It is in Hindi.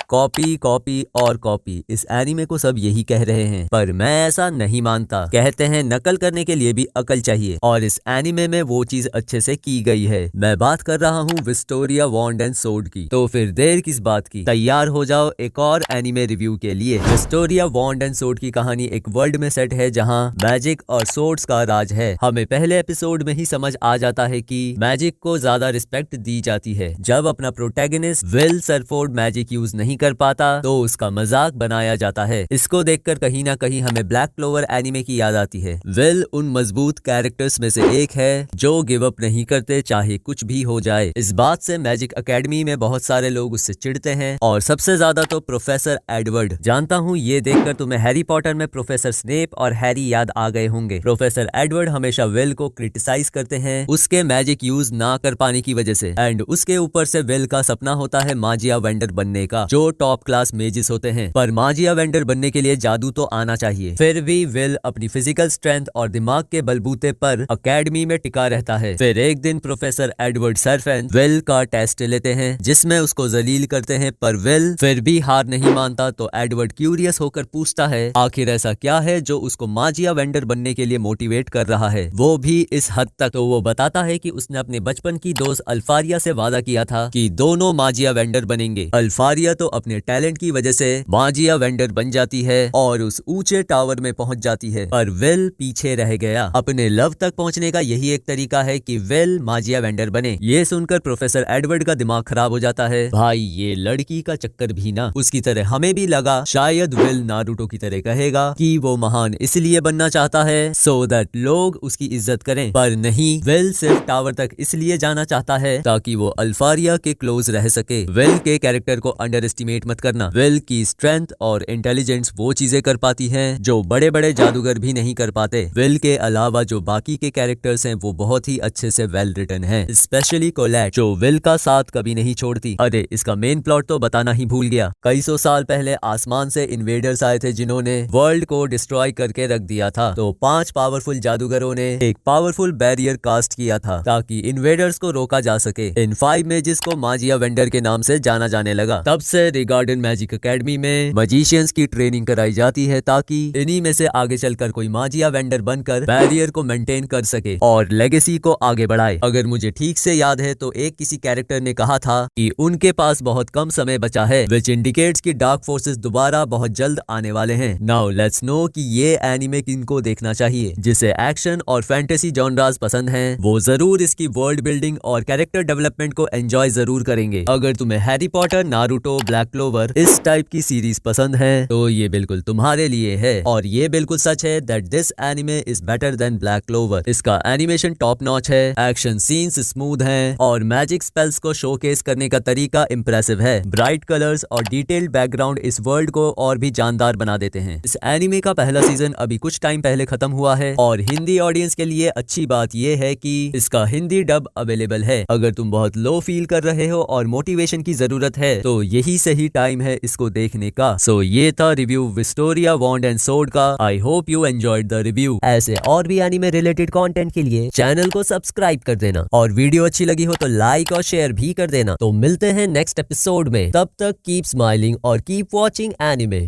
कॉपी कॉपी और कॉपी। इस एनीमे को सब यही कह रहे हैं, पर मैं ऐसा नहीं मानता। कहते हैं नकल करने के लिए भी अकल चाहिए, और इस एनीमे में वो चीज अच्छे से की गई है। मैं बात कर रहा हूँ विस्टोरिया वॉन्ड एंड सोर्ड की। तो फिर देर किस बात की, तैयार हो जाओ एक और एनीमे रिव्यू के लिए। विस्टोरिया वॉन्ड एंड सोर्ड की कहानी एक वर्ल्ड में सेट है जहाँ मैजिक और सोर्ड्स का राज है। हमें पहले एपिसोड में ही समझ आ जाता है कि मैजिक को ज्यादा रिस्पेक्ट दी जाती है। जब अपना प्रोटैगनिस्ट विल सरफोर्ड मैजिक यूज नहीं कर पाता तो उसका मजाक बनाया जाता है। इसको देखकर कहीं ना कहीं हमें ब्लैक क्लोवर एनीमे की याद आती है। विल उन मजबूत कैरेक्टर्स में से एक है जो गिव अप नहीं करते चाहे कुछ भी हो जाए। इस बात से मैजिक एकेडमी में बहुत सारे लोग उससे चिढ़ते हैं, और सबसे ज्यादा तो प्रोफेसर एडवर्ड। जानता हूँ ये देखकर तुम्हें हैरी पॉटर में प्रोफेसर स्नेप और हैरी याद आ गए होंगे। प्रोफेसर एडवर्ड हमेशा विल को क्रिटिसाइज करते हैं उसके मैजिक यूज ना कर पाने की वजह से, एंड उसके ऊपर से विल का सपना होता है माजिया वेंडर बनने का, जो टॉप क्लास मेजिस होते हैं। पर माजिया वेंडर बनने के लिए जादू तो आना चाहिए। फिर भी विल अपनी फिजिकल स्ट्रेंथ और दिमाग के बलबूते पर अकेडमी में टिका रहता है। फिर एक दिन प्रोफेसर एडवर्ड सरफेन विल का टेस्ट लेते हैं जिसमें उसको जलील करते हैं, पर विल फिर भी हार नहीं मानता। तो एडवर्ड क्यूरियस होकर पूछता है आखिर ऐसा क्या है जो उसको माजिया वेंडर बनने के लिए मोटिवेट कर रहा है, वो भी इस हद तक। तो वो बताता है कि उसने अपने बचपन की दोस्त अल्फारिया से वादा किया था कि दोनों माजिया वेंडर बनेंगे। अल्फारिया तो अपने टैलेंट की वजह से माजिया वेंडर बन जाती है और उस ऊंचे टावर में पहुंच जाती है, पर विल पीछे रह गया। अपने लव तक पहुंचने का यही एक तरीका है कि विल माजिया वेंडर बने। ये सुनकर प्रोफेसर एडवर्ड का दिमाग खराब हो जाता है। भाई ये लड़की का चक्कर भी ना उसकी तरह। हमें भी लगा शायद विल नारुतो की तरह कहेगा कि वो महान इसलिए बनना चाहता है सो दैट लोग उसकी इज्जत करें, पर नहीं, विल सिर्फ टावर तक इसलिए जाना चाहता है ताकि वो अल्फारिया के क्लोज रह सके। विल के कैरेक्टर को अंडर एस्टिमेट मत करना। विल की स्ट्रेंथ और इंटेलिजेंस वो चीजें कर पाती हैं जो बड़े बड़े जादूगर भी नहीं कर पाते। विल के अलावा जो बाकी के कैरेक्टर्स हैं वो बहुत ही अच्छे से वेल रिटन हैं, स्पेशली कोलैट जो विल का साथ कभी नहीं छोड़ती। अरे इसका मेन प्लॉट तो बताना ही भूल गया। कई सौ साल पहले आसमान से इन्वेडर्स आए थे जिन्होंने वर्ल्ड को डिस्ट्रॉय करके रख दिया था। तो 5 पावरफुल जादूगरों ने एक पावरफुल बैरियर कास्ट किया था ताकि इन्वेडर्स को रोका जा सके। इन 5 मेजिस को माजिया वेंडर के नाम से जाना जाने लगा। तब से रिगार्डन मैजिक एकेडमी में मजिशियंस की ट्रेनिंग कराई जाती है ताकि इन्हीं में से आगे चलकर कोई माजिया वेंडर बनकर बैरियर को मेंटेन कर सके और लेगेसी को आगे बढ़ाए। अगर मुझे ठीक से याद है तो एक किसी कैरेक्टर ने कहा था कि उनके पास बहुत कम समय बचा है, विच इंडिकेट्स कि डार्क फोर्सेस दोबारा बहुत जल्द आने वाले हैं। नाउ लेट्स नो कि ये एनीमे किनको देखना चाहिए। जिसे एक्शन और फैंटेसी जॉनरास पसंद हैं वो जरूर इसकी वर्ल्ड बिल्डिंग और कैरेक्टर डेवलपमेंट को एंजॉय जरूर करेंगे। अगर तुम्हें Harry Potter, Naruto, black clover इस टाइप की सीरीज पसंद है तो ये बिल्कुल तुम्हारे लिए है। और ये बिल्कुल सच है that this anime is better than black clover. इसका एनिमेशन टॉप नॉच है, एक्शन सीन्स स्मूथ हैं और मैजिक स्पेल्स को शोकेस करने का तरीका इंप्रेसिव है। ब्राइट कलर्स और डिटेल्ड बैकग्राउंड इस वर्ल्ड को और भी जानदार बना देते हैं। इस एनीमे का पहला सीजन अभी कुछ टाइम पहले खत्म हुआ है और हिंदी ऑडियंस के लिए अच्छी बात यह है कि इसका हिंदी डब अवेलेबल है। अगर तुम बहुत लो फील कर रहे हो और मोटिवेशन की जरूरत है तो यही सही टाइम है इसको देखने का। सो ये था रिव्यू विस्टोरिया वॉन्ड एंड सोर्ड का। I hope you enjoyed the review. ऐसे और भी एनीमे रिलेटेड कंटेंट के लिए चैनल को सब्सक्राइब कर देना, और वीडियो अच्छी लगी हो तो लाइक और शेयर भी कर देना। तो मिलते हैं नेक्स्ट एपिसोड में, तब तक कीप स्माइलिंग और कीप वॉचिंग एनीमे।